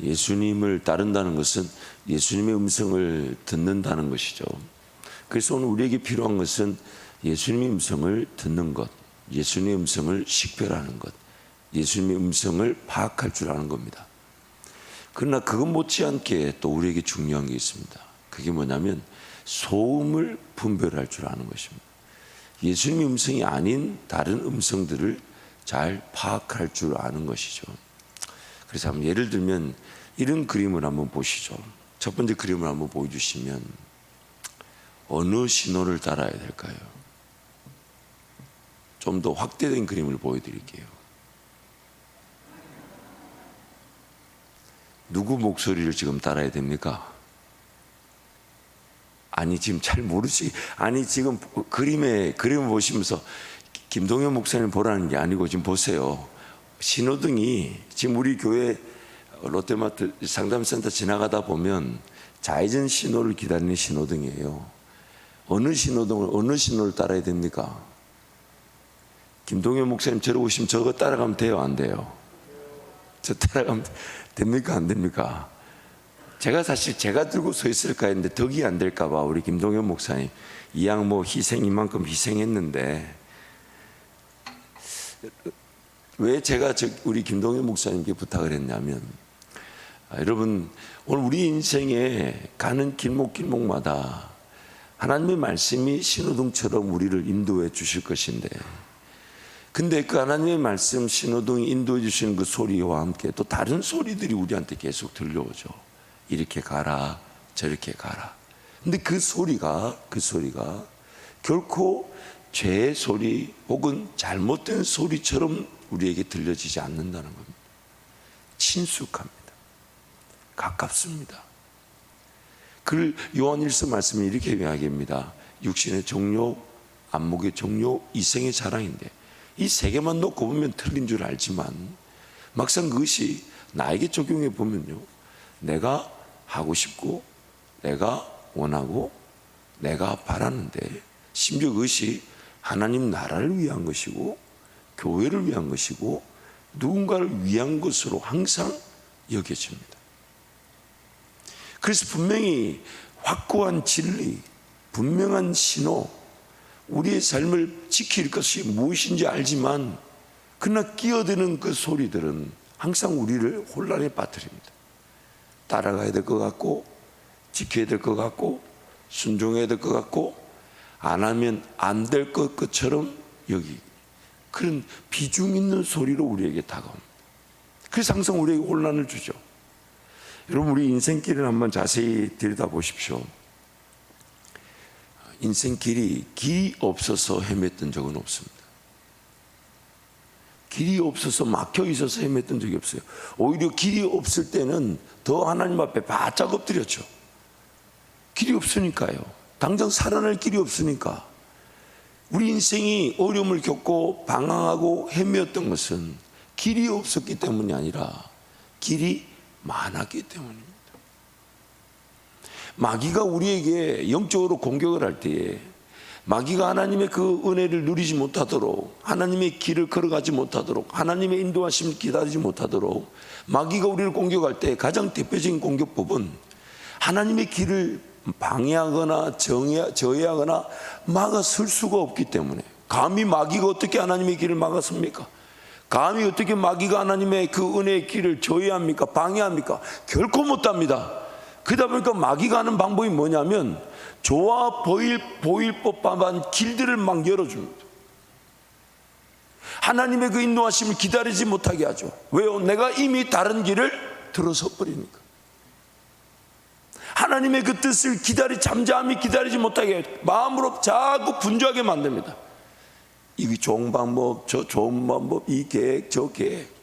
예수님을 따른다는 것은 예수님의 음성을 듣는다는 것이죠. 그래서 오늘 우리에게 필요한 것은 예수님의 음성을 듣는 것, 예수님의 음성을 식별하는 것, 예수님의 음성을 파악할 줄 아는 겁니다. 그러나 그것 못지않게 또 우리에게 중요한 게 있습니다. 그게 뭐냐면 소음을 분별할 줄 아는 것입니다. 예수님의 음성이 아닌 다른 음성들을 잘 파악할 줄 아는 것이죠. 그래서 한번 예를 들면 이런 그림을 한번 보시죠. 첫 번째 그림을 한번 보여주시면 어느 신호를 따라야 될까요? 좀 더 확대된 그림을 보여드릴게요. 누구 목소리를 지금 따라야 됩니까? 아니 지금 잘 모르시. 아니 지금 그림을 보시면서 김동현 목사님 보라는 게 아니고 지금 보세요. 신호등이 지금 우리 교회 롯데마트 상담센터 지나가다 보면 좌회전 신호를 기다리는 신호등이에요. 어느 신호를 따라야 됩니까? 김동현 목사님 저러 오시면 저거 따라가면 돼요, 안 돼요? 저 따라가면 됩니까, 안 됩니까? 사실 제가 들고 서 있을까 했는데 덕이 안 될까 봐 우리 김동현 목사님 이왕 이만큼 희생했는데, 왜 제가 우리 김동현 목사님께 부탁을 했냐면, 여러분 오늘 우리 인생에 가는 길목마다 하나님의 말씀이 신호등처럼 우리를 인도해 주실 것인데, 근데 그 하나님의 말씀 신호등이 인도해 주시는 그 소리와 함께 또 다른 소리들이 우리한테 계속 들려오죠. 이렇게 가라, 저렇게 가라. 근데 그 소리가 결코 죄의 소리 혹은 잘못된 소리처럼 우리에게 들려지지 않는다는 겁니다. 친숙합니다. 가깝습니다. 그 요한일서 말씀이 이렇게 이야기합니다. 육신의 종료, 안목의 종료, 이생의 자랑인데 이 세 개만 놓고 보면 틀린 줄 알지만 막상 그것이 나에게 적용해 보면요, 내가 하고 싶고 내가 원하고 내가 바라는데, 심지어 그것이 하나님 나라를 위한 것이고 교회를 위한 것이고 누군가를 위한 것으로 항상 여겨집니다. 그래서 분명히 확고한 진리, 분명한 신호, 우리의 삶을 지킬 것이 무엇인지 알지만 그러나 끼어드는 그 소리들은 항상 우리를 혼란에 빠뜨립니다. 따라가야 될 것 같고 지켜야 될 것 같고 순종해야 될 것 같고 안 하면 안 될 것처럼 그런 비중 있는 소리로 우리에게 다가옵니다. 그래서 항상 우리에게 혼란을 주죠. 여러분 우리 인생길을 한번 자세히 들여다보십시오. 인생길이 길이 없어서 헤맸던 적은 없습니다. 길이 없어서 막혀 있어서 헤맸던 적이 없어요. 오히려 길이 없을 때는 더 하나님 앞에 바짝 엎드렸죠. 길이 없으니까요. 당장 살아날 길이 없으니까. 우리 인생이 어려움을 겪고 방황하고 헤매었던 것은 길이 없었기 때문이 아니라 길이 많았기 때문입니다. 마귀가 우리에게 영적으로 공격을 할 때에 마귀가 하나님의 그 은혜를 누리지 못하도록, 하나님의 길을 걸어가지 못하도록, 하나님의 인도하심을 기다리지 못하도록 마귀가 우리를 공격할 때 가장 대표적인 공격법은 하나님의 길을 방해하거나 저해하거나 막아설 수가 없기 때문에. 감히 마귀가 어떻게 하나님의 길을 막았습니까? 감히 어떻게 마귀가 하나님의 그 은혜의 길을 저해합니까? 방해합니까? 결코 못합니다. 그러다 보니까 마귀가 하는 방법이 뭐냐면 좋아 보일 법한 길들을 막 열어줍니다. 하나님의 그 인도하심을 기다리지 못하게 하죠. 왜요? 내가 이미 다른 길을 들어서 버리니까. 하나님의 그 뜻을 잠잠히 기다리지 못하게 해요. 마음으로 자꾸 분주하게 만듭니다. 이 좋은 방법, 저 좋은 방법, 이 계획, 저 계획.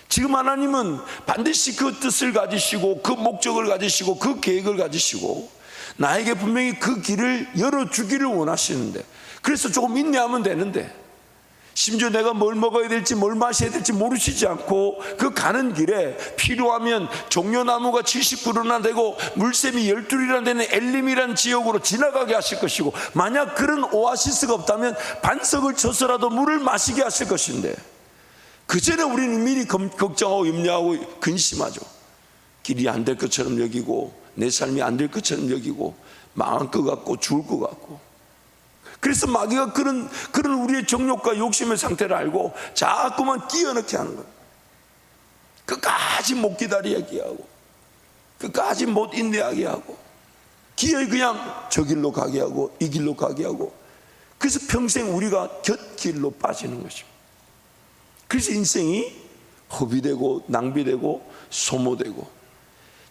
지금 하나님은 반드시 그 뜻을 가지시고 그 목적을 가지시고 그 계획을 가지시고 나에게 분명히 그 길을 열어주기를 원하시는데, 그래서 조금 인내하면 되는데, 심지어 내가 뭘 먹어야 될지 뭘 마셔야 될지 모르시지 않고 그 가는 길에 필요하면 종려나무가 70그루나 되고 물샘이 12이나 되는 엘림이라는 지역으로 지나가게 하실 것이고, 만약 그런 오아시스가 없다면 반석을 쳐서라도 물을 마시게 하실 것인데, 그 전에 우리는 미리 걱정하고 염려하고 근심하죠. 길이 안 될 것처럼 여기고 내 삶이 안 될 것처럼 여기고 망할 것 같고 죽을 것 같고. 그래서 마귀가 그런 우리의 정욕과 욕심의 상태를 알고 자꾸만 끼어넣게 하는 거예요. 끝까지 못 기다리게 하고 끝까지 못 인내하게 하고 기어이 그냥 저 길로 가게 하고 이 길로 가게 하고, 그래서 평생 우리가 곁길로 빠지는 것입니다. 그래서 인생이 허비되고 낭비되고 소모되고,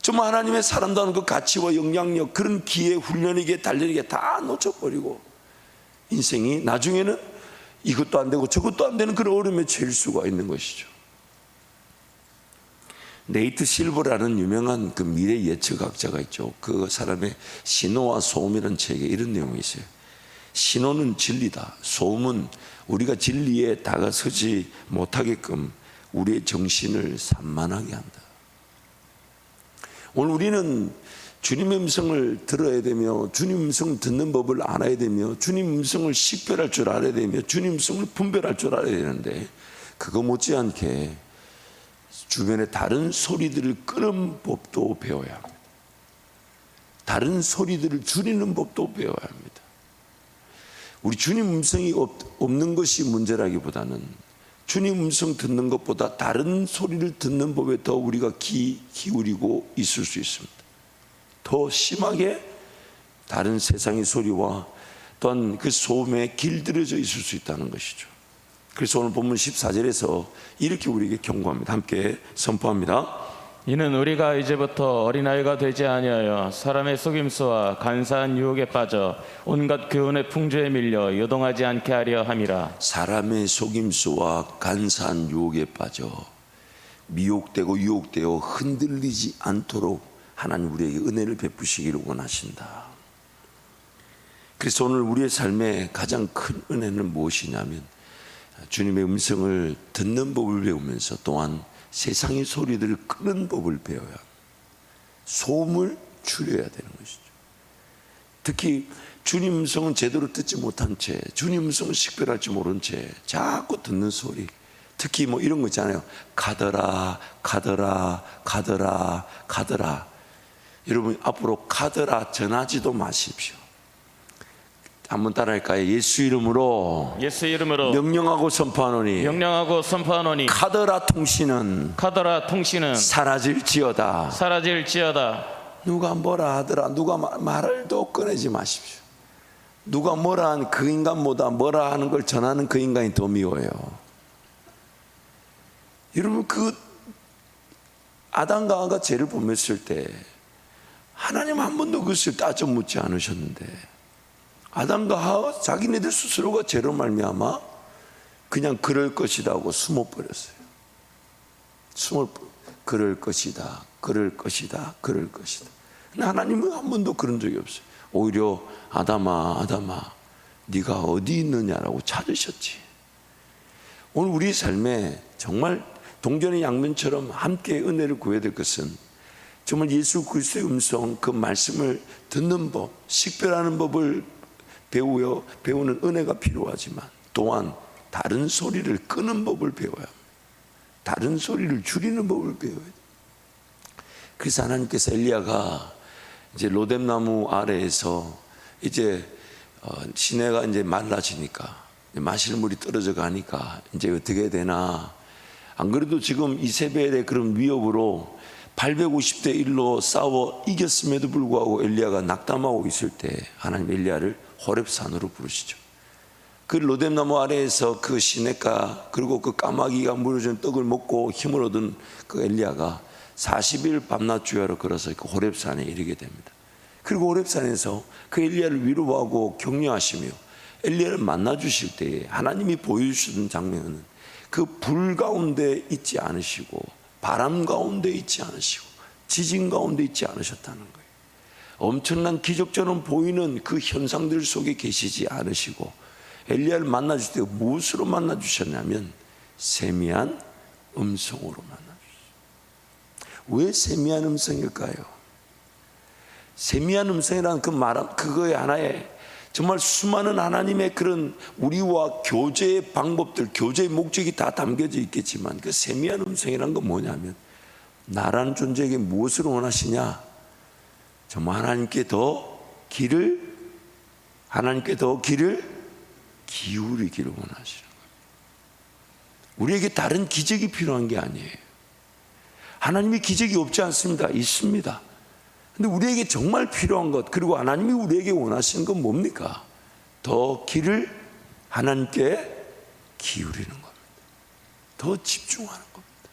정말 하나님의 사람다운 그 가치와 영향력, 그런 기회, 훈련에게 달려리게 다 놓쳐버리고 인생이 나중에는 이것도 안 되고 저것도 안 되는 그런 어려움에 처할 수가 있는 것이죠. 네이트 실버라는 유명한 그 미래 예측학자가 있죠. 그 사람의 신호와 소음이라는 책에 이런 내용이 있어요. 신호는 진리다. 소음은 우리가 진리에 다가서지 못하게끔 우리의 정신을 산만하게 한다. 오늘 우리는 주님의 음성을 들어야 되며 주님 음성을 듣는 법을 알아야 되며 주님 음성을 식별할 줄 알아야 되며 주님 음성을 분별할 줄 알아야 되는데, 그거 못지않게 주변의 다른 소리들을 끄는 법도 배워야 합니다. 다른 소리들을 줄이는 법도 배워야 합니다. 우리 주님 음성이 없는 것이 문제라기보다는 주님 음성 듣는 것보다 다른 소리를 듣는 법에 더 우리가 기울이고 있을 수 있습니다. 더 심하게 다른 세상의 소리와 또한 그 소음에 길들여져 있을 수 있다는 것이죠. 그래서 오늘 본문 14절에서 이렇게 우리에게 경고합니다. 함께 선포합니다. 이는 우리가 이제부터 어린아이가 되지 아니하여 사람의 속임수와 간사한 유혹에 빠져 온갖 교훈의 풍조에 밀려 요동하지 않게 하려 함이라. 사람의 속임수와 간사한 유혹에 빠져 미혹되고 유혹되어 흔들리지 않도록 하나님 우리에게 은혜를 베푸시기를 원하신다. 그래서 오늘 우리의 삶에 가장 큰 은혜는 무엇이냐면 주님의 음성을 듣는 법을 배우면서 또한 세상의 소리들을 끄는 법을 배워야 합니다. 소음을 줄여야 되는 것이죠. 특히 주님 음성은 제대로 듣지 못한 채, 주님 음성을 식별할지 모른 채 자꾸 듣는 소리, 특히 뭐 이런 거 있잖아요. 가더라 가더라 가더라 가더라. 여러분 앞으로 가더라 전하지도 마십시오. 한번 따라할까요? 예수 이름으로 명령하고 선포하노니 카더라 통신은 사라질지어다. 누가 뭐라 하더라, 누가 말을도 꺼내지 마십시오. 누가 뭐라 한 그 인간보다 뭐라 하는 걸 전하는 그 인간이 더 미워요. 여러분 그 아담과 하와가 죄를 범했을 때 하나님 한 번도 그것을 따져 묻지 않으셨는데, 아담과 하와 자기네들 스스로가 죄로 말미암아 그냥 그럴 것이다 하고 숨어버렸어요. 그럴 것이다, 그럴 것이다, 그럴 것이다. 근데 하나님은 한 번도 그런 적이 없어요. 오히려 아담아 네가 어디 있느냐라고 찾으셨지. 오늘 우리 삶에 정말 동전의 양면처럼 함께 은혜를 구해야 될 것은 정말 예수 그리스도의 음성, 그 말씀을 듣는 법, 식별하는 법을 배우는 은혜가 필요하지만 또한 다른 소리를 끄는 법을 배워야 합니다. 다른 소리를 줄이는 법을 배워야 돼요. 그래서 하나님께서 엘리야가 이제 로뎀나무 아래에서 이제 시내가 이제 말라지니까 마실 물이 떨어져 가니까 이제 어떻게 되나. 안 그래도 지금 이세벨의 그런 위협으로 850대 1로 싸워 이겼음에도 불구하고 엘리야가 낙담하고 있을 때 하나님 엘리야를 호렙산으로 부르시죠. 그 로뎀나무 아래에서 그 시냇가 그리고 그 까마귀가 물어준 떡을 먹고 힘을 얻은 그 엘리야가 40일 밤낮 주야로 걸어서 그 호렙산에 이르게 됩니다. 그리고 호렙산에서 그 엘리야를 위로하고 격려하시며 엘리야를 만나 주실 때에 하나님이 보여주시던 장면은 그 불 가운데 있지 않으시고 바람 가운데 있지 않으시고 지진 가운데 있지 않으셨다는 거예요. 엄청난 기적처럼 보이는 그 현상들 속에 계시지 않으시고 엘리야를 만나 주실 때 무엇으로 만나 주셨냐면 세미한 음성으로 만나 주셨어요. 왜 세미한 음성일까요? 세미한 음성이라는 그 말, 그거의 하나의 정말 수많은 하나님의 그런 우리와 교제의 방법들, 교제의 목적이 다 담겨져 있겠지만 그 세미한 음성이란 건 뭐냐면 나라는 존재에게 무엇을 원하시냐? 정말 하나님께 더 길을 기울이기를 원하시는 거예요. 우리에게 다른 기적이 필요한 게 아니에요. 하나님이 기적이 없지 않습니다. 있습니다. 근데 우리에게 정말 필요한 것, 그리고 하나님이 우리에게 원하시는 건 뭡니까? 더 길을 하나님께 기울이는 겁니다. 더 집중하는 겁니다.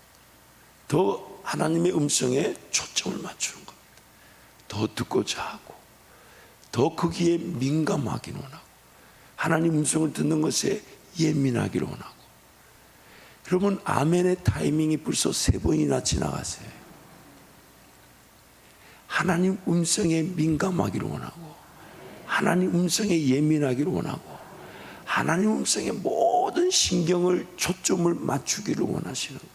더 하나님의 음성에 초점을 맞추는 겁니다. 더 듣고자 하고, 더 거기에 민감하기를 원하고, 하나님 음성을 듣는 것에 예민하기를 원하고. 여러분, 아멘의 타이밍이 벌써 3번이나 지나갔어요. 하나님 음성에 민감하기를 원하고, 하나님 음성에 예민하기를 원하고, 하나님 음성에 모든 신경을 초점을 맞추기를 원하시는 거예요.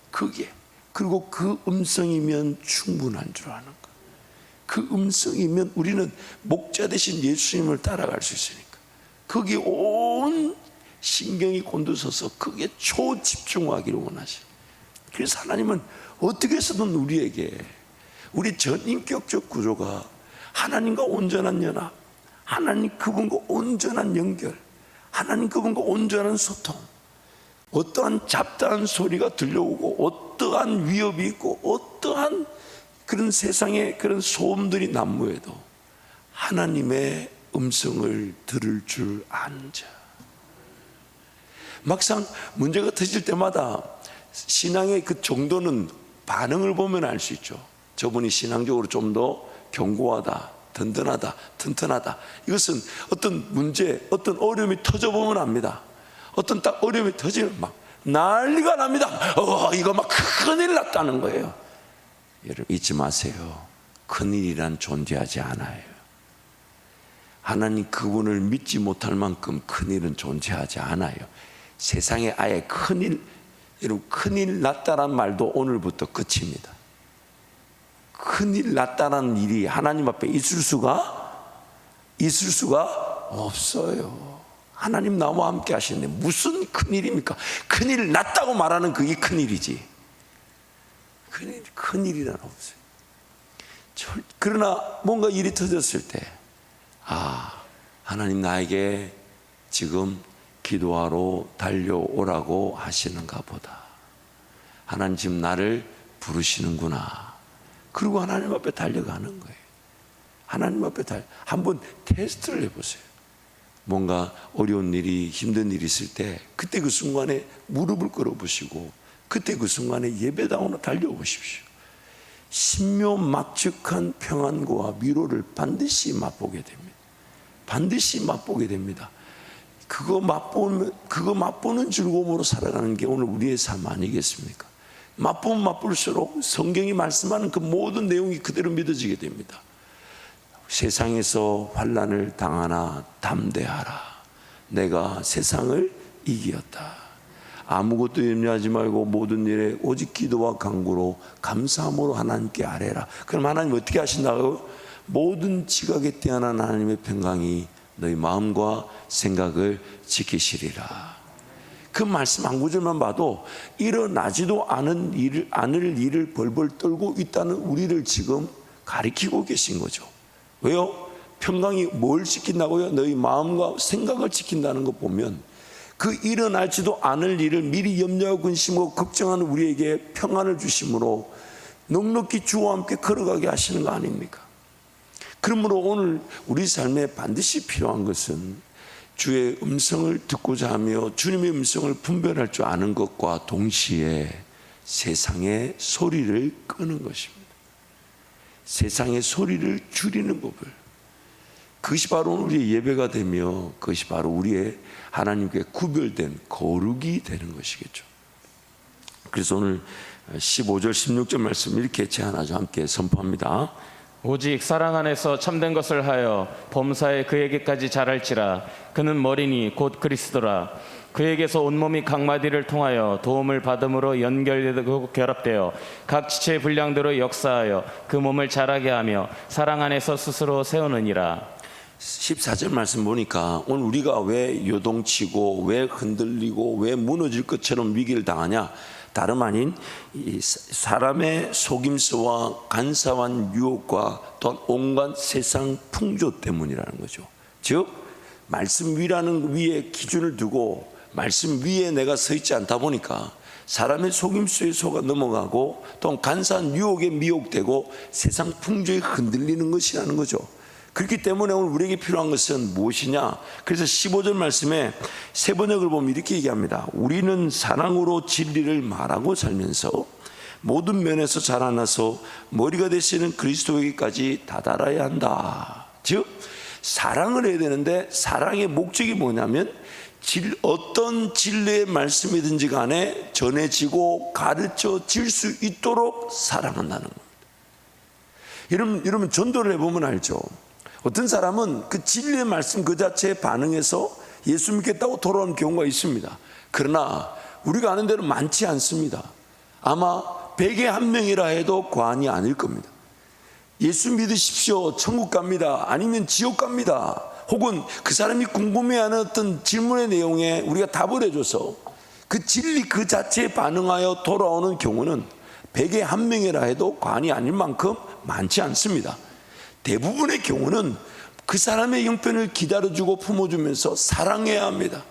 그게, 그리고 그 음성이면 충분한 줄 아는 거예요. 그 음성이면 우리는 목자 되신 예수님을 따라갈 수 있으니까 거기에 온 신경이 곤두서서 그게 초집중하기를 원하시는 거예요. 그래서 하나님은 어떻게 해서든 우리에게 우리 전인격적 구조가 하나님과 온전한 연합, 하나님 그분과 온전한 연결, 하나님 그분과 온전한 소통, 어떠한 잡다한 소리가 들려오고 어떠한 위협이 있고 어떠한 그런 세상의 그런 소음들이 난무해도 하나님의 음성을 들을 줄 아는 자. 막상 문제가 터질 때마다 신앙의 그 정도는 반응을 보면 알 수 있죠. 저분이 신앙적으로 좀 더 견고하다, 든든하다, 튼튼하다. 이것은 어떤 문제, 어떤 어려움이 터져보면 압니다. 어떤 딱 어려움이 터지면 막 난리가 납니다. 이거 막 큰일 났다는 거예요. 여러분 잊지 마세요. 큰일이란 존재하지 않아요. 하나님 그분을 믿지 못할 만큼 큰일은 존재하지 않아요. 세상에 아예 큰일, 여러분 큰일 났다란 말도 오늘부터 끝입니다. 큰일 났다는 일이 하나님 앞에 있을 수가 없어요. 하나님 나와 함께 하시는데 무슨 큰일입니까? 큰일 났다고 말하는 그게 큰일이지. 큰일이란 없어요. 그러나 뭔가 일이 터졌을 때 하나님 나에게 지금 기도하러 달려오라고 하시는가 보다. 하나님 지금 나를 부르시는구나. 그리고 하나님 앞에 달려가는 거예요. 하나님 앞에 한번 테스트를 해보세요. 뭔가 어려운 일이, 힘든 일이 있을 때 그때 그 순간에 무릎을 꿇어보시고 그때 그 순간에 예배당으로 달려오십시오. 신묘막측한 평안과 위로를 반드시 맛보게 됩니다. 반드시 맛보게 됩니다. 그거 맛보는 즐거움으로 살아가는 게 오늘 우리의 삶 아니겠습니까? 맛보면 맛볼수록 성경이 말씀하는 그 모든 내용이 그대로 믿어지게 됩니다. 세상에서 환난을 당하나 담대하라. 내가 세상을 이기었다. 아무것도 염려하지 말고 모든 일에 오직 기도와 간구로 감사함으로 하나님께 아뢰라. 그럼 하나님 어떻게 하신다고요? 모든 지각에 뛰어난 하나님의 평강이 너희 마음과 생각을 지키시리라. 그 말씀 한 구절만 봐도 일어나지도 않을 일을 벌벌 떨고 있다는 우리를 지금 가리키고 계신 거죠. 왜요? 평강이 뭘 지킨다고요? 너희 마음과 생각을 지킨다는 거 보면 그 일어나지도 않을 일을 미리 염려하고 근심하고 걱정하는 우리에게 평안을 주심으로 넉넉히 주와 함께 걸어가게 하시는 거 아닙니까? 그러므로 오늘 우리 삶에 반드시 필요한 것은 주의 음성을 듣고자 하며 주님의 음성을 분별할 줄 아는 것과 동시에 세상의 소리를 끄는 것입니다. 세상의 소리를 줄이는 법을. 그것이 바로 우리의 예배가 되며 그것이 바로 우리의 하나님께 구별된 거룩이 되는 것이겠죠. 그래서 오늘 15절 16절 말씀 이렇게 제안하죠. 함께 선포합니다. 오직 사랑 안에서 참된 것을 하여 범사에 그에게까지 자랄지라. 그는 머리니 곧 그리스도라. 그에게서 온몸이 각 마디를 통하여 도움을 받음으로 연결되고 결합되어 각 지체의 분량대로 역사하여 그 몸을 자라게 하며 사랑 안에서 스스로 세우느니라. 14절 말씀 보니까 오늘 우리가 왜 요동치고 왜 흔들리고 왜 무너질 것처럼 위기를 당하냐, 다름 아닌 이 사람의 속임수와 간사한 유혹과 또한 온갖 세상 풍조 때문이라는 거죠. 즉 말씀 위라는 위에 기준을 두고 말씀 위에 내가 서 있지 않다 보니까 사람의 속임수에 속아 넘어가고 또 간사한 유혹에 미혹되고 세상 풍조에 흔들리는 것이라는 거죠. 그렇기 때문에 오늘 우리에게 필요한 것은 무엇이냐? 그래서 15절 말씀에 새 번역을 보면 이렇게 얘기합니다. 우리는 사랑으로 진리를 말하고 살면서 모든 면에서 자라나서 머리가 되시는 그리스도에게까지 다다라야 한다. 즉 사랑을 해야 되는데 사랑의 목적이 뭐냐면 어떤 진리의 말씀이든지 간에 전해지고 가르쳐질 수 있도록 사랑한다는 겁니다. 여러분 전도를 해보면 알죠. 어떤 사람은 그 진리의 말씀 그 자체에 반응해서 예수 믿겠다고 돌아오는 경우가 있습니다. 그러나 우리가 아는 대로 많지 않습니다. 아마 100에 1명이라 해도 과언이 아닐 겁니다. 예수 믿으십시오, 천국 갑니다, 아니면 지옥 갑니다, 혹은 그 사람이 궁금해하는 어떤 질문의 내용에 우리가 답을 해줘서 그 진리 그 자체에 반응하여 돌아오는 경우는 100에 1명이라 해도 과언이 아닐 만큼 많지 않습니다. 대부분의 경우는 그 사람의 형편을 기다려주고 품어주면서 사랑해야 합니다.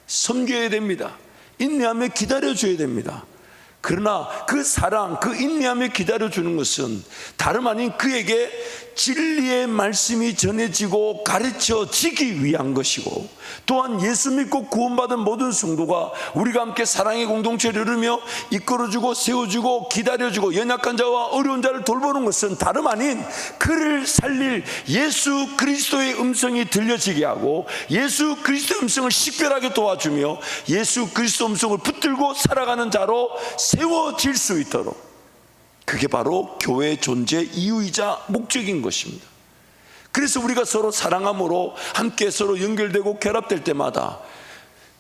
섬겨야 됩니다. 인내하며 기다려줘야 됩니다. 그러나 그 사랑, 그 인내하며 기다려주는 것은 다름 아닌 그에게 진리의 말씀이 전해지고 가르쳐지기 위한 것이고, 또한 예수 믿고 구원받은 모든 성도가 우리가 함께 사랑의 공동체를 이루며 이끌어주고 세워주고 기다려주고 연약한 자와 어려운 자를 돌보는 것은 다름 아닌 그를 살릴 예수 그리스도의 음성이 들려지게 하고 예수 그리스도의 음성을 식별하게 도와주며 예수 그리스도 음성을 붙들고 살아가는 자로 세워질 수 있도록, 그게 바로 교회의 존재 이유이자 목적인 것입니다. 그래서 우리가 서로 사랑함으로 함께 서로 연결되고 결합될 때마다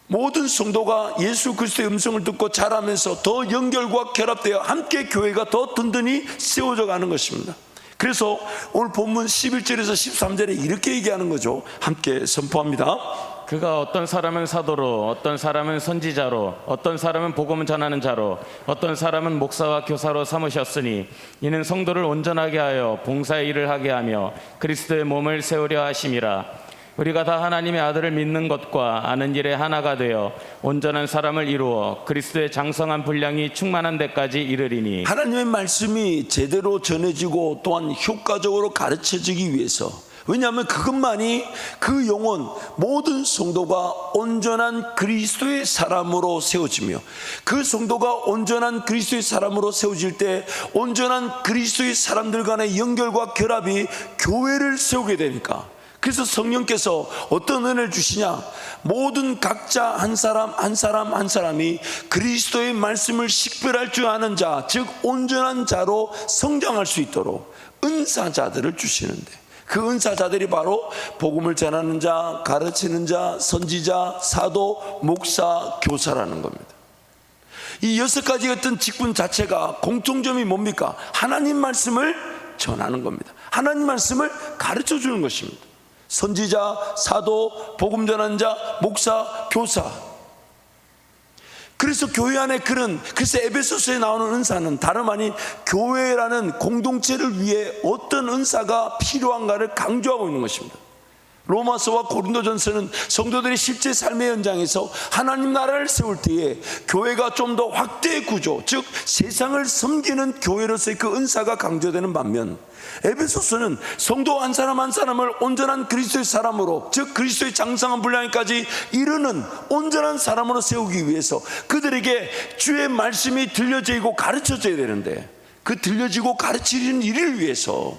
모든 성도가 예수 그리스도의 음성을 듣고 자라면서 더 연결과 결합되어 함께 교회가 더 든든히 세워져 가는 것입니다. 그래서 오늘 본문 11절에서 13절에 이렇게 얘기하는 거죠. 함께 선포합니다. 그가 어떤 사람은 사도로, 어떤 사람은 선지자로, 어떤 사람은 복음을 전하는 자로, 어떤 사람은 목사와 교사로 삼으셨으니 이는 성도를 온전하게 하여 봉사의 일을 하게 하며 그리스도의 몸을 세우려 하심이라. 우리가 다 하나님의 아들을 믿는 것과 아는 일에 하나가 되어 온전한 사람을 이루어 그리스도의 장성한 분량이 충만한 데까지 이르리니. 하나님의 말씀이 제대로 전해지고 또한 효과적으로 가르쳐지기 위해서, 왜냐하면 그것만이 그 영혼 모든 성도가 온전한 그리스도의 사람으로 세워지며, 그 성도가 온전한 그리스도의 사람으로 세워질 때 온전한 그리스도의 사람들 간의 연결과 결합이 교회를 세우게 되니까, 그래서 성령께서 어떤 은혜를 주시냐, 모든 각자 한 사람 한 사람 한 사람이 그리스도의 말씀을 식별할 줄 아는 자, 즉 온전한 자로 성장할 수 있도록 은사자들을 주시는데, 그 은사자들이 바로 복음을 전하는 자, 가르치는 자, 선지자, 사도, 목사, 교사라는 겁니다. 이 6가지 어떤 직분 자체가 공통점이 뭡니까? 하나님 말씀을 전하는 겁니다. 하나님 말씀을 가르쳐 주는 것입니다. 선지자, 사도, 복음 전하는 자, 목사, 교사. 그래서 교회 안에 그래서 에베소서에 나오는 은사는 다름 아닌 교회라는 공동체를 위해 어떤 은사가 필요한가를 강조하고 있는 것입니다. 로마서와 고린도전서는 성도들이 실제 삶의 현장에서 하나님 나라를 세울 때에 교회가 좀 더 확대 구조, 즉 세상을 섬기는 교회로서의 그 은사가 강조되는 반면, 에베소서는 성도 한 사람 한 사람을 온전한 그리스도의 사람으로, 즉 그리스도의 장성한 분량까지 이르는 온전한 사람으로 세우기 위해서 그들에게 주의 말씀이 들려지고 가르쳐져야 되는데, 그 들려지고 가르치는 일을 위해서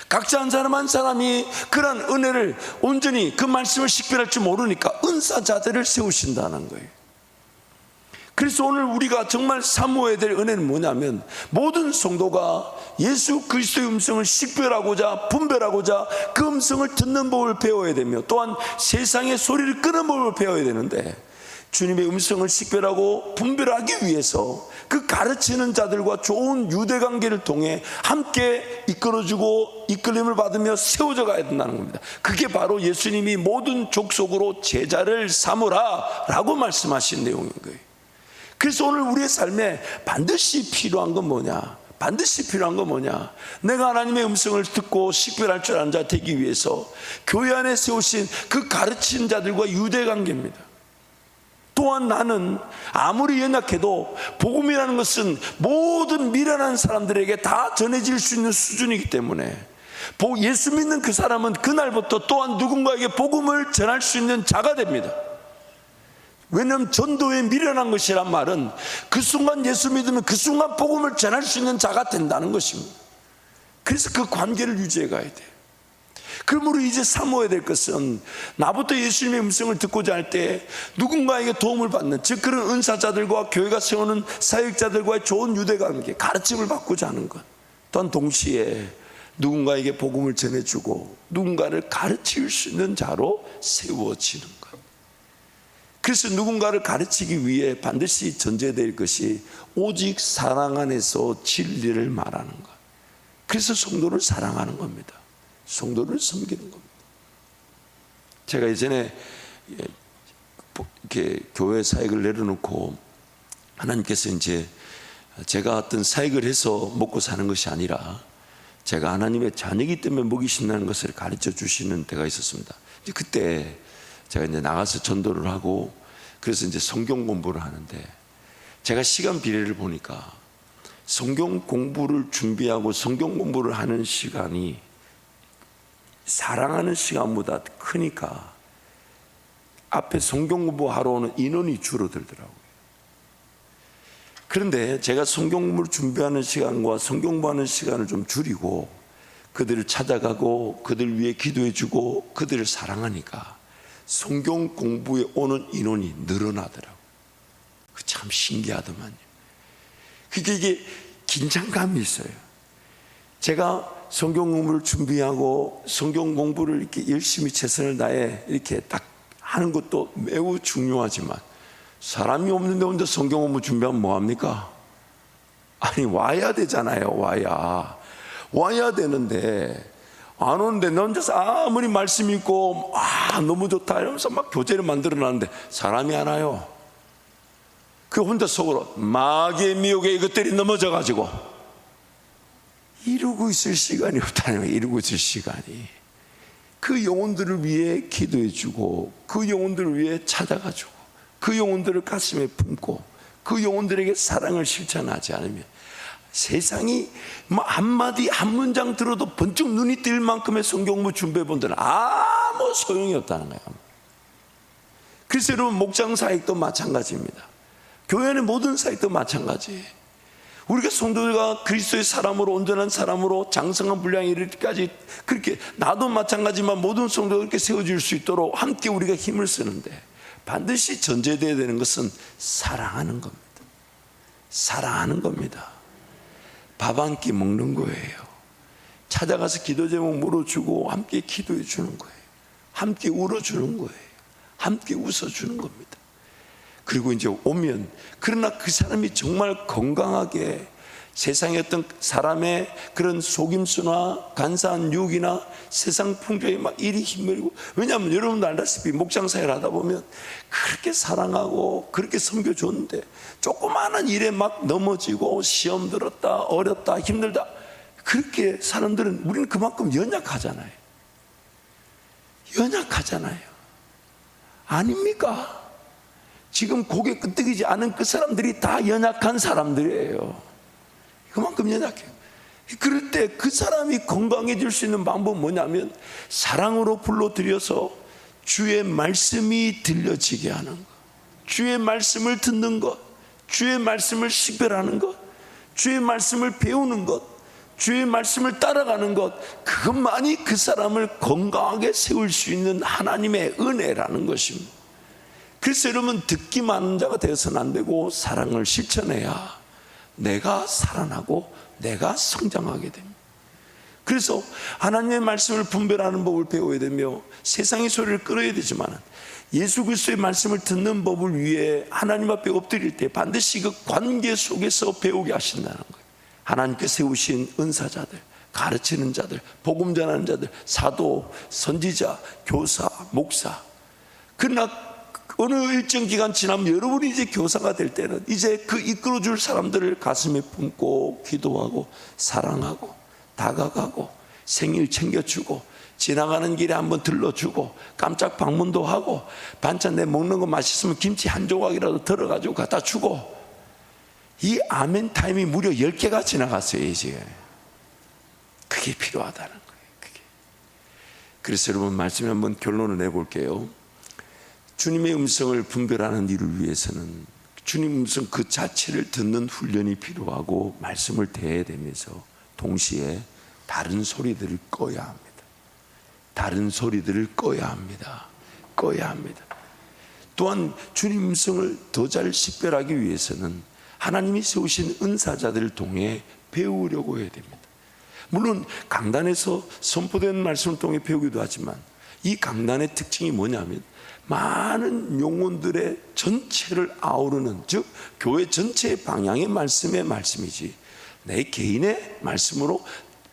각자 한 사람 한 사람이 그런 은혜를 온전히 그 말씀을 식별할 줄 모르니까 은사자들을 세우신다는 거예요. 그래서 오늘 우리가 정말 사모해야 될 은혜는 뭐냐면, 모든 성도가 예수 그리스도의 음성을 식별하고자 분별하고자 그 음성을 듣는 법을 배워야 되며, 또한 세상의 소리를 끄는 법을 배워야 되는데, 주님의 음성을 식별하고 분별하기 위해서 그 가르치는 자들과 좋은 유대 관계를 통해 함께 이끌어주고 이끌림을 받으며 세워져 가야 된다는 겁니다. 그게 바로 예수님이 모든 족속으로 제자를 삼으라 라고 말씀하신 내용인 거예요. 그래서 오늘 우리의 삶에 반드시 필요한 건 뭐냐? 반드시 필요한 건 뭐냐? 내가 하나님의 음성을 듣고 식별할 줄 아는 자 되기 위해서 교회 안에 세우신 그 가르치는 자들과 유대 관계입니다. 또한 나는 아무리 연약해도 복음이라는 것은 모든 미련한 사람들에게 다 전해질 수 있는 수준이기 때문에 예수 믿는 그 사람은 그날부터 또한 누군가에게 복음을 전할 수 있는 자가 됩니다. 왜냐하면 전도에 미련한 것이란 말은 그 순간 예수 믿으면 그 순간 복음을 전할 수 있는 자가 된다는 것입니다. 그래서 그 관계를 유지해 가야 돼요. 그러므로 이제 사모해야 될 것은 나부터 예수님의 음성을 듣고자 할 때 누군가에게 도움을 받는, 즉 그런 은사자들과 교회가 세우는 사역자들과의 좋은 유대관계, 가르침을 받고자 하는 것, 또한 동시에 누군가에게 복음을 전해주고 누군가를 가르칠 수 있는 자로 세워지는 것. 그래서 누군가를 가르치기 위해 반드시 전제될 것이 오직 사랑 안에서 진리를 말하는 것. 그래서 성도를 사랑하는 겁니다. 성도를 섬기는 겁니다. 제가 예전에 이렇게 교회 사역을 내려놓고 하나님께서 이제 제가 어떤 사역을 해서 먹고 사는 것이 아니라 제가 하나님의 자녀이기 때문에 먹이신다는 것을 가르쳐 주시는 때가 있었습니다. 이제 그때 제가 이제 나가서 전도를 하고 그래서 이제 성경 공부를 하는데 제가 시간 비례를 보니까 성경 공부를 준비하고 성경 공부를 하는 시간이 사랑하는 시간보다 크니까 앞에 성경 공부하러 오는 인원이 줄어들더라고요. 그런데 제가 성경 공부를 준비하는 시간과 성경 공부하는 시간을 좀 줄이고 그들을 찾아가고 그들 위해 기도해주고 그들을 사랑하니까 성경 공부에 오는 인원이 늘어나더라고요. 참 신기하더만요. 그게 이게 긴장감이 있어요. 제가 성경 공부를 준비하고 성경 공부를 이렇게 열심히 최선을 다해 이렇게 딱 하는 것도 매우 중요하지만 사람이 없는데 혼자 성경 공부 준비하면 뭐합니까? 아니 와야 되잖아요. 와야 되는데 안 오는데 너 혼자서 아무리 말씀 있고 너무 좋다 이러면서 막 교재를 만들어놨는데 사람이 안 와요. 그 혼자 속으로 마귀의 미혹에 이것들이 넘어져가지고 이루고 있을 시간이 없다는 거예요. 이루고 있을 시간이. 그 영혼들을 위해 기도해주고 그 영혼들을 위해 찾아가주고 그 영혼들을 가슴에 품고 그 영혼들에게 사랑을 실천하지 않으면 세상이 뭐 한마디 한 문장 들어도 번쩍 눈이 뜰 만큼의 성경부 준비해본 데는 아무 소용이 없다는 거예요. 그래서 여러분 목장 사역도 마찬가지입니다. 교회 안의 모든 사역도 마찬가지예요. 우리가 성도가 그리스도의 사람으로 온전한 사람으로 장성한 분량에 이르기까지 그렇게 나도 마찬가지지만 모든 성도가 그렇게 세워질 수 있도록 함께 우리가 힘을 쓰는데 반드시 전제되어야 되는 것은 사랑하는 겁니다. 사랑하는 겁니다. 밥 한 끼 먹는 거예요. 찾아가서 기도 제목 물어주고 함께 기도해 주는 거예요. 함께 울어주는 거예요. 함께 웃어주는 겁니다. 그리고 이제 오면 그러나 그 사람이 정말 건강하게 세상의 어떤 사람의 그런 속임수나 간사한 유혹이나 세상 풍조에 막 이리 힘들고, 왜냐하면 여러분도 알다시피 목장 사역을 하다 보면 그렇게 사랑하고 그렇게 섬겨줬는데 조그마한 일에 막 넘어지고 시험 들었다 어렵다 힘들다 그렇게 사람들은 우리는 그만큼 연약하잖아요. 아닙니까? 지금 고개 끄덕이지 않은 그 사람들이 다 연약한 사람들이에요. 그만큼 연약해요. 그럴 때 그 사람이 건강해질 수 있는 방법은 뭐냐면 사랑으로 불러들여서 주의 말씀이 들려지게 하는 것, 주의 말씀을 듣는 것, 주의 말씀을 식별하는 것, 주의 말씀을 배우는 것, 주의 말씀을 따라가는 것, 그것만이 그 사람을 건강하게 세울 수 있는 하나님의 은혜라는 것입니다. 그래서 여러분 듣기만 하는 자가 되어서는 안 되고 사랑을 실천해야 내가 살아나고 내가 성장하게 됩니다. 그래서 하나님의 말씀을 분별하는 법을 배워야 되며 세상의 소리를 끌어야 되지만 예수 그리스도의 말씀을 듣는 법을 위해 하나님 앞에 엎드릴 때 반드시 그 관계 속에서 배우게 하신다는 거예요. 하나님께 세우신 은사자들, 가르치는 자들, 복음 전하는 자들, 사도, 선지자, 교사, 목사. 그러나 어느 일정 기간 지나면 여러분이 이제 교사가 될 때는 이제 그 이끌어줄 사람들을 가슴에 품고 기도하고 사랑하고 다가가고 생일 챙겨주고 지나가는 길에 한번 들러주고 깜짝 방문도 하고 반찬 내 먹는 거 맛있으면 김치 한 조각이라도 덜어가지고 갖다 주고, 이 아멘 타임이 무려 10개가 지나갔어요 이제. 그게 필요하다는 거예요. 그게. 그래서 여러분 말씀에 한번 결론을 내볼게요. 주님의 음성을 분별하는 일을 위해서는 주님 음성 그 자체를 듣는 훈련이 필요하고 말씀을 대해대면서 동시에 다른 소리들을 꺼야 합니다. 다른 소리들을 꺼야 합니다. 꺼야 합니다. 또한 주님 음성을 더 잘 식별하기 위해서는 하나님이 세우신 은사자들을 통해 배우려고 해야 됩니다. 물론 강단에서 선포된 말씀을 통해 배우기도 하지만 이 강단의 특징이 뭐냐면 많은 영혼들의 전체를 아우르는, 즉 교회 전체의 방향의 말씀의 말씀이지 내 개인의 말씀으로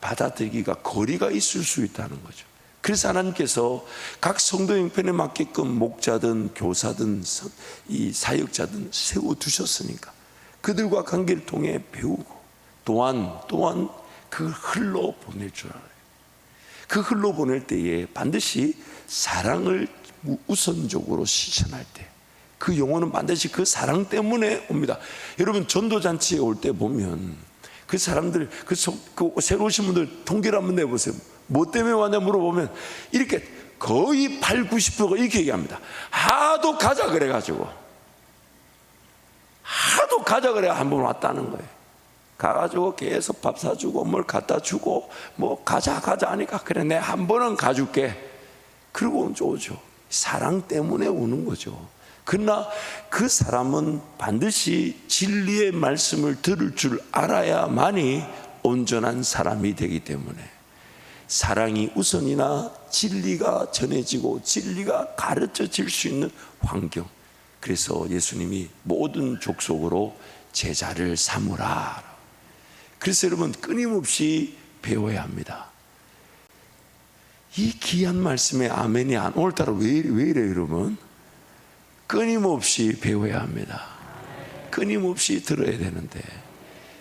받아들이기가 거리가 있을 수 있다는 거죠. 그래서 하나님께서 각 성도 형편에 맞게끔 목자든 교사든 이 사역자든 세워두셨으니까 그들과 관계를 통해 배우고 또한 그 흘러 보낼 줄 알아요. 그 흘러 보낼 때에 반드시 사랑을 우선적으로 실천할 때 그 영혼은 반드시 그 사랑 때문에 옵니다. 여러분 전도잔치에 올 때 보면 그 사람들 그 새로 오신 분들 통계를 한번 내보세요. 뭐 때문에 왔냐 물어보면 이렇게 거의 80~90%가 이렇게 얘기합니다. 하도 가자 그래가지고 하도 가자 그래 한 번 왔다는 거예요. 가가지고 계속 밥 사주고 뭘 갖다 주고 뭐 가자 하니까 그래 내 한 번은 가줄게. 그러고 오죠. 사랑 때문에 오는 거죠. 그러나 그 사람은 반드시 진리의 말씀을 들을 줄 알아야만이 온전한 사람이 되기 때문에 사랑이 우선이나 진리가 전해지고 진리가 가르쳐질 수 있는 환경. 그래서 예수님이 모든 족속으로 제자를 삼으라. 그래서 여러분 끊임없이 배워야 합니다. 이 귀한 말씀에 아멘이 안 오늘따라 왜 이래요 여러분? 끊임없이 배워야 합니다. 끊임없이 들어야 되는데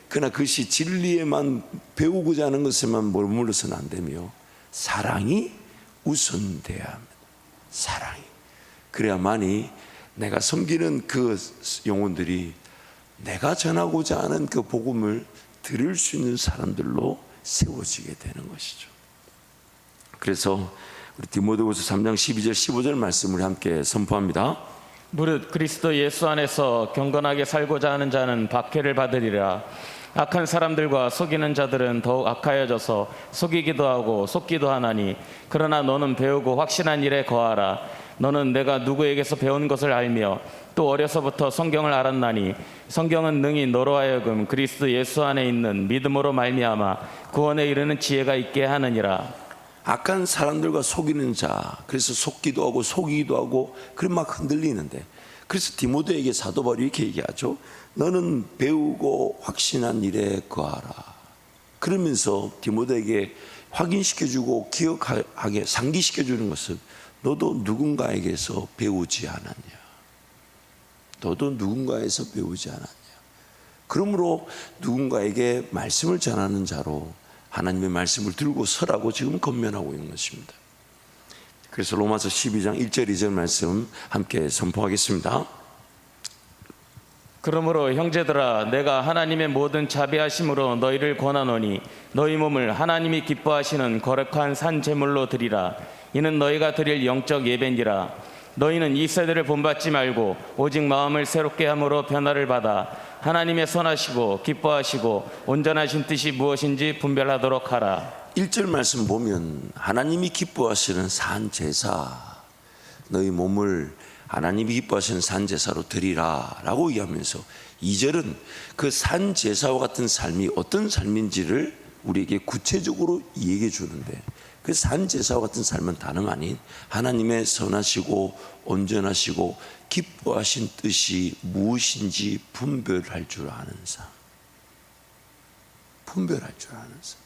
그러나 그것이 진리에만 배우고자 하는 것에만 머물러서는 안 되며 사랑이 우선돼야 합니다. 사랑이. 그래야만이 내가 섬기는 그 영혼들이 내가 전하고자 하는 그 복음을 들을 수 있는 사람들로 세워지게 되는 것이죠. 그래서 우리 디모데후서 3장 12절 15절 말씀을 함께 선포합니다. 무릇 그리스도 예수 안에서 경건하게 살고자 하는 자는 박해를 받으리라. 악한 사람들과 속이는 자들은 더욱 악하여져서 속이기도 하고 속기도 하나니 그러나 너는 배우고 확신한 일에 거하라. 너는 내가 누구에게서 배운 것을 알며 또 어려서부터 성경을 알았나니 성경은 능히 너로 하여금 그리스도 예수 안에 있는 믿음으로 말미암아 구원에 이르는 지혜가 있게 하느니라. 악한 사람들과 속이는 자, 그래서 속기도 하고 속이기도 하고 그런 막 흔들리는데, 그래서 디모데에게 사도 바울이 이렇게 얘기하죠. 너는 배우고 확신한 일에 거하라. 그러면서 디모데에게 확인시켜주고 기억하게 상기시켜주는 것은 너도 누군가에게서 배우지 않았냐. 너도 누군가에서 배우지 않았냐. 그러므로 누군가에게 말씀을 전하는 자로 하나님의 말씀을 들고 서라고 지금 권면하고 있는 것입니다. 그래서 로마서 12장 1절 2절 말씀 함께 선포하겠습니다. 그러므로 형제들아 내가 하나님의 모든 자비하심으로 너희를 권하노니 너희 몸을 하나님이 기뻐하시는 거룩한 산 제물로 드리라. 이는 너희가 드릴 영적 예배니라. 너희는 이 세대를 본받지 말고 오직 마음을 새롭게 함으로 변화를 받아 하나님의 선하시고 기뻐하시고 온전하신 뜻이 무엇인지 분별하도록 하라. 1절 말씀 보면 하나님이 기뻐하시는 산 제사, 너희 몸을 하나님이 기뻐하시는 산 제사로 드리라 라고 얘기하면서 2절은 그 산 제사와 같은 삶이 어떤 삶인지를 우리에게 구체적으로 얘기해 주는데, 그 산제사와 같은 삶은 다름 아닌 하나님의 선하시고 온전하시고 기뻐하신 뜻이 무엇인지 분별할 줄 아는 삶. 분별할 줄 아는 삶.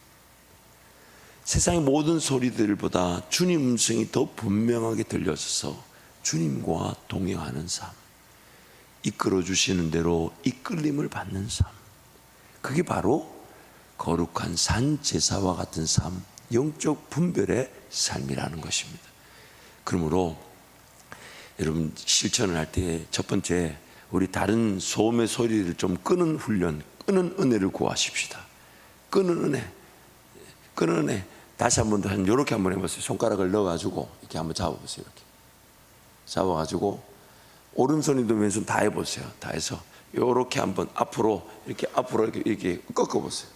세상의 모든 소리들보다 주님 음성이 더 분명하게 들려져서 주님과 동행하는 삶. 이끌어 주시는 대로 이끌림을 받는 삶. 그게 바로 거룩한 산제사와 같은 삶, 영적 분별의 삶이라는 것입니다. 그러므로 여러분, 실천을 할 때 첫 번째, 우리 다른 소음의 소리를 좀 끄는 훈련, 끄는 은혜를 구하십시다. 끄는 은혜, 끄는 은혜. 다시 한번 더 이렇게 한번 해보세요. 손가락을 넣어가지고 이렇게 한번 잡아보세요. 이렇게 잡아가지고 오른손이든 왼손 다 해보세요. 다 해서 이렇게 한번 앞으로 이렇게 꺾어보세요.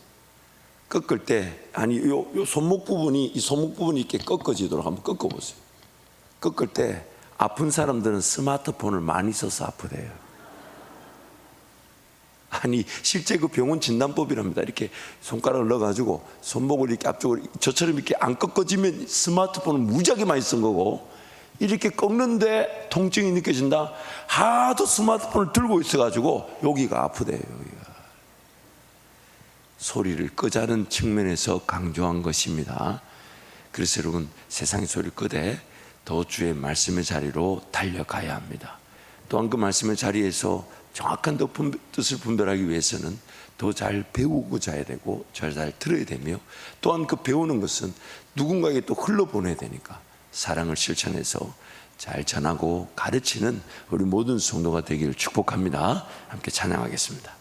꺾을 때, 아니, 요 손목 부분이, 이 손목 부분이 이렇게 꺾어지도록 한번 꺾어보세요. 꺾을 때 아픈 사람들은 스마트폰을 많이 써서 아프대요. 아니, 실제 그 병원 진단법이랍니다. 이렇게 손가락을 넣어가지고 손목을 이렇게 앞쪽으로, 저처럼 이렇게 안 꺾어지면 스마트폰을 무지하게 많이 쓴 거고, 이렇게 꺾는데 통증이 느껴진다? 하도 스마트폰을 들고 있어가지고 여기가 아프대요. 여기가. 소리를 끄자는 측면에서 강조한 것입니다. 그래서 여러분, 세상의 소리를 끄되 더 주의 말씀의 자리로 달려가야 합니다. 또한 그 말씀의 자리에서 정확한 뜻을 분별하기 위해서는 더 잘 배우고자 해야 되고 잘 들어야 되며, 또한 그 배우는 것은 누군가에게 또 흘러보내야 되니까 사랑을 실천해서 잘 전하고 가르치는 우리 모든 성도가 되기를 축복합니다. 함께 찬양하겠습니다.